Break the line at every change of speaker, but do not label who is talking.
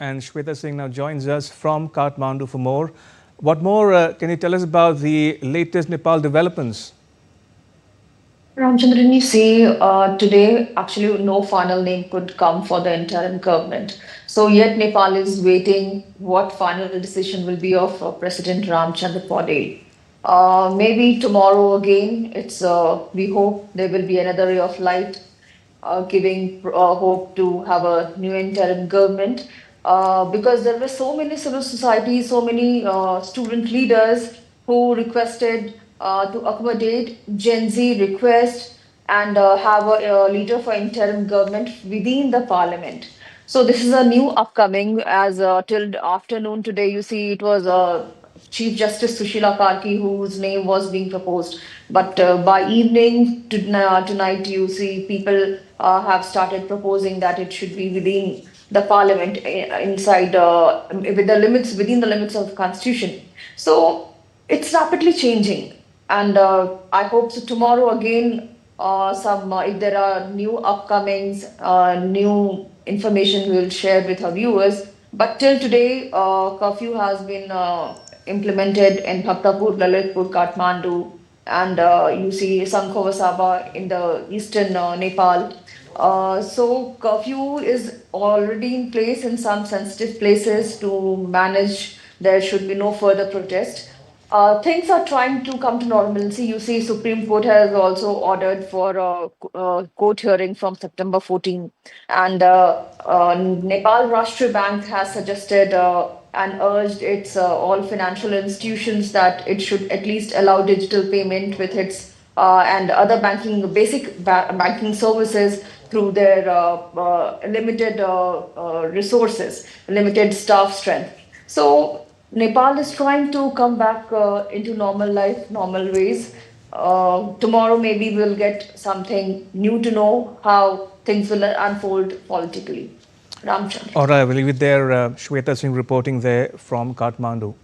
And Shweta Singh now joins us from Kathmandu for more. What more can you tell us about the latest Nepal developments?
Ramchandran, you see, today actually no final name could come for the interim government. So yet Nepal is waiting what final decision will be of President Ramchandra Paudel. Maybe tomorrow again, we hope there will be another ray of light, giving hope to have a new interim government. Because there were so many civil societies, so many student leaders who requested to accommodate Gen Z request and have a leader for interim government within the parliament. So this is a new upcoming as till afternoon today. You see, it was Chief Justice Sushila Karki whose name was being proposed. But by evening tonight, you see people have started proposing that it should be within the parliament inside with the limits within the limits of the constitution. So it's rapidly changing, and I hope so tomorrow again. Some if there are new upcomings, new information we will share with our viewers. But till today, curfew has been implemented in Bhaktapur, Lalitpur, Kathmandu, and you see Sankhovasabha in the eastern Nepal. So curfew is already in place in some sensitive places to manage. There should be no further protest. Things are trying to come to normalcy. You see, Supreme Court has also ordered for a court hearing from September 14, and Nepal Rashtra Bank has suggested and urged its all financial institutions that it should at least allow digital payment with its and other banking services through their limited resources, limited staff strength. So Nepal is trying to come back into normal life, normal ways. Tomorrow, maybe we'll get something new to know how things will unfold politically. Ramchandra.
All right, I will leave it there. Shweta Singh reporting there from Kathmandu.